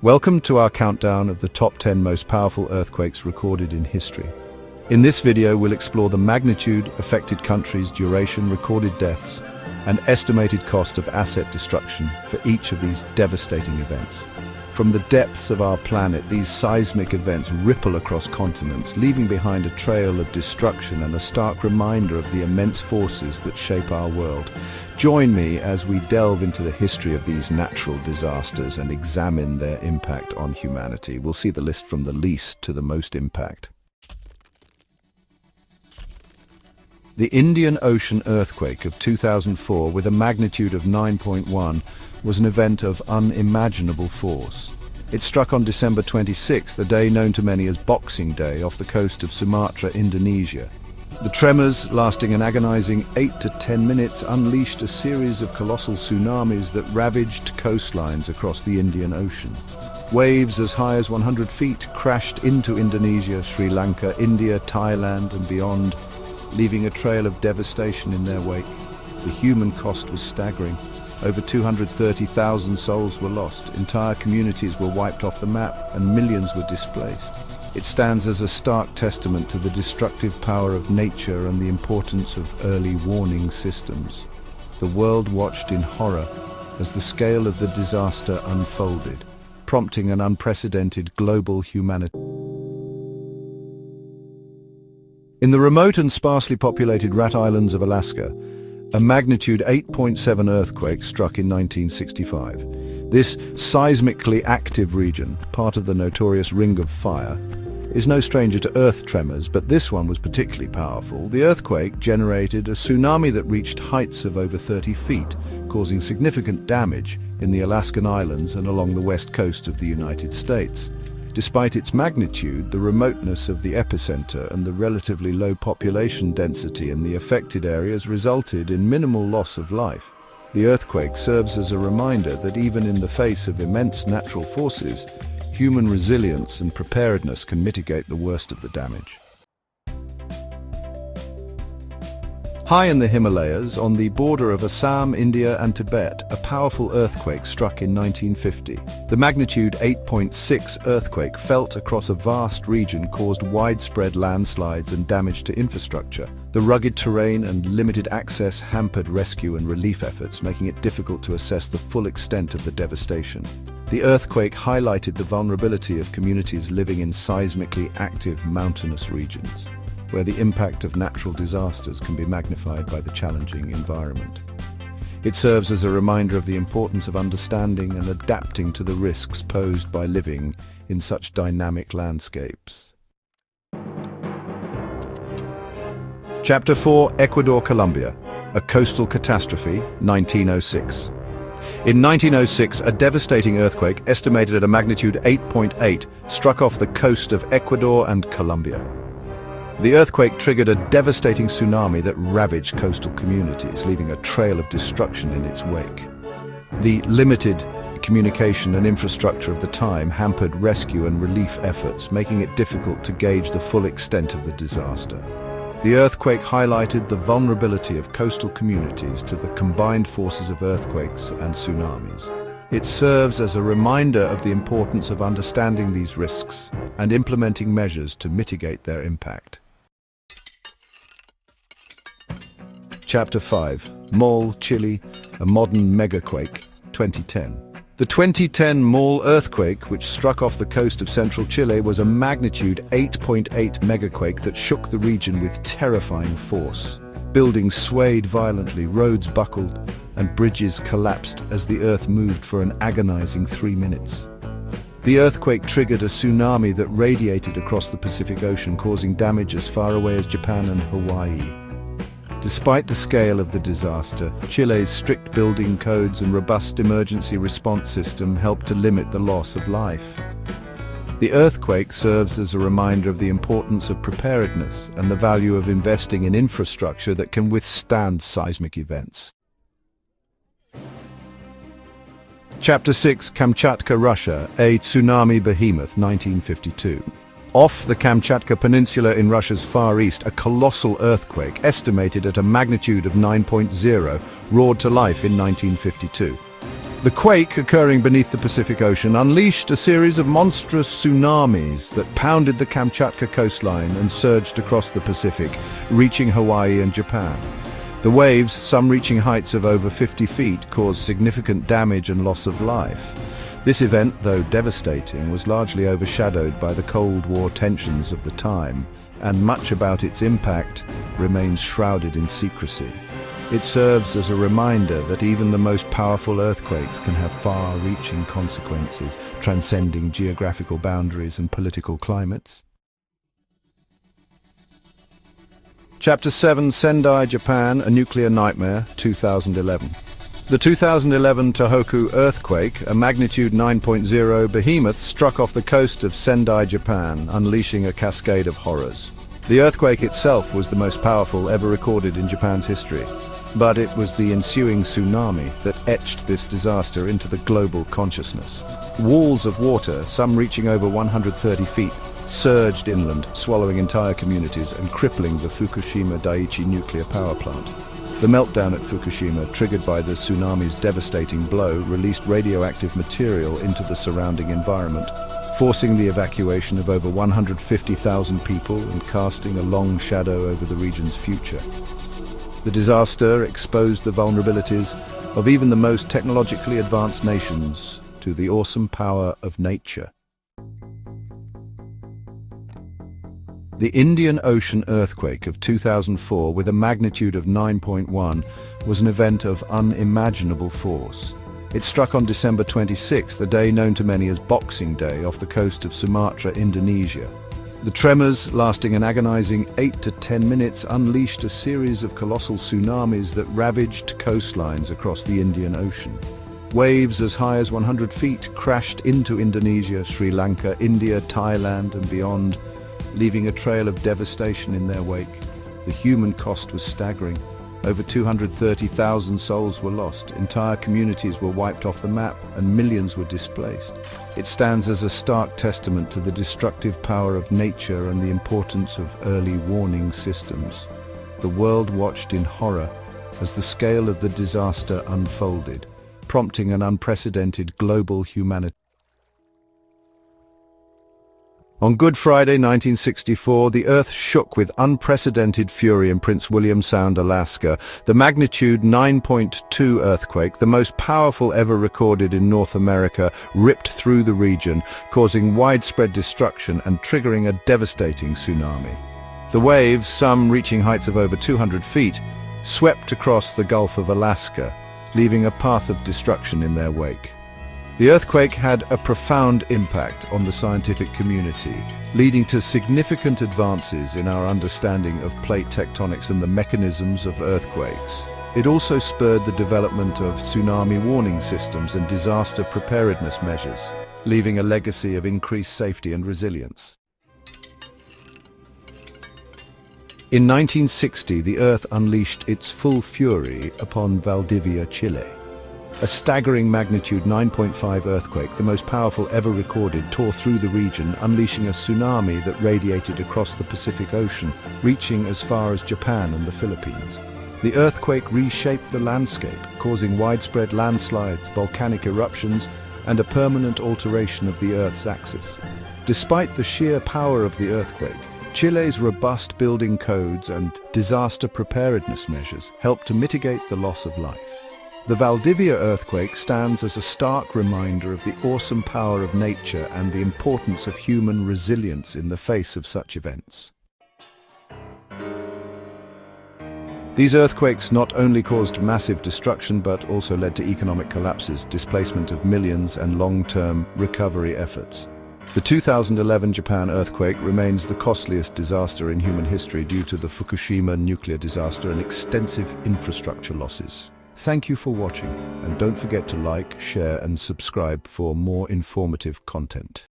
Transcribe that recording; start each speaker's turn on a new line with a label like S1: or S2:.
S1: Welcome to our countdown of the top 10 most powerful earthquakes recorded in history. In this video, we'll explore the magnitude, affected countries, duration, recorded deaths, and estimated cost of asset destruction for each of these devastating events. From the depths of our planet, these seismic events ripple across continents, leaving behind a trail of destruction and a stark reminder of the immense forces that shape our world. Join me as we delve into the history of these natural disasters and examine their impact on humanity. We'll see the list from the least to the most impact. The Indian Ocean earthquake of 2004 with a magnitude of 9.1 was an event of unimaginable force. It struck on December 26, a day known to many as Boxing Day, off the coast of Sumatra, Indonesia. The tremors, lasting an agonizing 8 to 10 minutes, unleashed a series of colossal tsunamis that ravaged coastlines across the Indian Ocean. Waves as high as 100 feet crashed into Indonesia, Sri Lanka, India, Thailand and beyond, leaving a trail of devastation in their wake. The human cost was staggering. Over 230,000 souls were lost, entire communities were wiped off the map, and millions were displaced. It stands as a stark testament to the destructive power of nature and the importance of early warning systems. The world watched in horror as the scale of the disaster unfolded, prompting an unprecedented global humanitarian. In the remote and sparsely populated Rat Islands of Alaska, a magnitude 8.7 earthquake struck in 1965. This seismically active region, part of the notorious Ring of Fire, is no stranger to earth tremors, but this one was particularly powerful. The earthquake generated a tsunami that reached heights of over 30 feet, causing significant damage in the Alaskan islands and along the west coast of the United States. Despite its magnitude, the remoteness of the epicenter and the relatively low population density in the affected areas resulted in minimal loss of life. The earthquake serves as a reminder that even in the face of immense natural forces, human resilience and preparedness can mitigate the worst of the damage. High in the Himalayas, on the border of Assam, India and Tibet, a powerful earthquake struck in 1950. The magnitude 8.6 earthquake felt across a vast region caused widespread landslides and damage to infrastructure. The rugged terrain and limited access hampered rescue and relief efforts, making it difficult to assess the full extent of the devastation. The earthquake highlighted the vulnerability of communities living in seismically active mountainous regions, where the impact of natural disasters can be magnified by the challenging environment. It serves as a reminder of the importance of understanding and adapting to the risks posed by living in such dynamic landscapes. Chapter 4: Ecuador, Colombia, a coastal catastrophe, 1906. In 1906, a devastating earthquake, estimated at a magnitude 8.8, struck off the coast of Ecuador and Colombia. The earthquake triggered a devastating tsunami that ravaged coastal communities, leaving a trail of destruction in its wake. The limited communication and infrastructure of the time hampered rescue and relief efforts, making it difficult to gauge the full extent of the disaster. The earthquake highlighted the vulnerability of coastal communities to the combined forces of earthquakes and tsunamis. It serves as a reminder of the importance of understanding these risks and implementing measures to mitigate their impact. Chapter 5: Maule, Chile, a modern megaquake, 2010. The 2010 Maule earthquake, which struck off the coast of central Chile, was a magnitude 8.8 megaquake that shook the region with terrifying force. Buildings swayed violently, roads buckled, and bridges collapsed as the earth moved for an agonizing 3 minutes. The earthquake triggered a tsunami that radiated across the Pacific Ocean, causing damage as far away as Japan and Hawaii. Despite the scale of the disaster, Chile's strict building codes and robust emergency response system helped to limit the loss of life. The earthquake serves as a reminder of the importance of preparedness and the value of investing in infrastructure that can withstand seismic events. Chapter 6: Kamchatka, Russia, a tsunami behemoth, 1952. Off the Kamchatka Peninsula in Russia's Far East, a colossal earthquake, estimated at a magnitude of 9.0, roared to life in 1952. The quake occurring beneath the Pacific Ocean unleashed a series of monstrous tsunamis that pounded the Kamchatka coastline and surged across the Pacific, reaching Hawaii and Japan. The waves, some reaching heights of over 50 feet, caused significant damage and loss of life. This event, though devastating, was largely overshadowed by the Cold War tensions of the time, and much about its impact remains shrouded in secrecy. It serves as a reminder that even the most powerful earthquakes can have far-reaching consequences, transcending geographical boundaries and political climates. Chapter 7, Sendai, Japan, A Nuclear Nightmare, 2011. The 2011 Tohoku earthquake, a magnitude 9.0 behemoth, struck off the coast of Sendai, Japan, unleashing a cascade of horrors. The earthquake itself was the most powerful ever recorded in Japan's history, but it was the ensuing tsunami that etched this disaster into the global consciousness. Walls of water, some reaching over 130 feet, surged inland, swallowing entire communities and crippling the Fukushima Daiichi nuclear power plant. The meltdown at Fukushima, triggered by the tsunami's devastating blow, released radioactive material into the surrounding environment, forcing the evacuation of over 150,000 people and casting a long shadow over the region's future. The disaster exposed the vulnerabilities of even the most technologically advanced nations to the awesome power of nature. The Indian Ocean earthquake of 2004, with a magnitude of 9.1, was an event of unimaginable force. It struck on December 26, the day known to many as Boxing Day, off the coast of Sumatra, Indonesia. The tremors, lasting an agonizing 8 to 10 minutes, unleashed a series of colossal tsunamis that ravaged coastlines across the Indian Ocean. Waves as high as 100 feet crashed into Indonesia, Sri Lanka, India, Thailand and beyond, leaving a trail of devastation in their wake. The human cost was staggering. Over 230,000 souls were lost, entire communities were wiped off the map, and millions were displaced. It stands as a stark testament to the destructive power of nature and the importance of early warning systems. The world watched in horror as the scale of the disaster unfolded, prompting an unprecedented global humanitarian. On Good Friday 1964, the Earth shook with unprecedented fury in Prince William Sound, Alaska. The magnitude 9.2 earthquake, the most powerful ever recorded in North America, ripped through the region, causing widespread destruction and triggering a devastating tsunami. The waves, some reaching heights of over 200 feet, swept across the Gulf of Alaska, leaving a path of destruction in their wake. The earthquake had a profound impact on the scientific community, leading to significant advances in our understanding of plate tectonics and the mechanisms of earthquakes. It also spurred the development of tsunami warning systems and disaster preparedness measures, leaving a legacy of increased safety and resilience. In 1960, the Earth unleashed its full fury upon Valdivia, Chile. A staggering magnitude 9.5 earthquake, the most powerful ever recorded, tore through the region, unleashing a tsunami that radiated across the Pacific Ocean, reaching as far as Japan and the Philippines. The earthquake reshaped the landscape, causing widespread landslides, volcanic eruptions, and a permanent alteration of the Earth's axis. Despite the sheer power of the earthquake, Chile's robust building codes and disaster preparedness measures helped to mitigate the loss of life. The Valdivia earthquake stands as a stark reminder of the awesome power of nature and the importance of human resilience in the face of such events. These earthquakes not only caused massive destruction but also led to economic collapses, displacement of millions, and long-term recovery efforts. The 2011 Japan earthquake remains the costliest disaster in human history due to the Fukushima nuclear disaster and extensive infrastructure losses. Thank you for watching, and don't forget to like, share and subscribe for more informative content.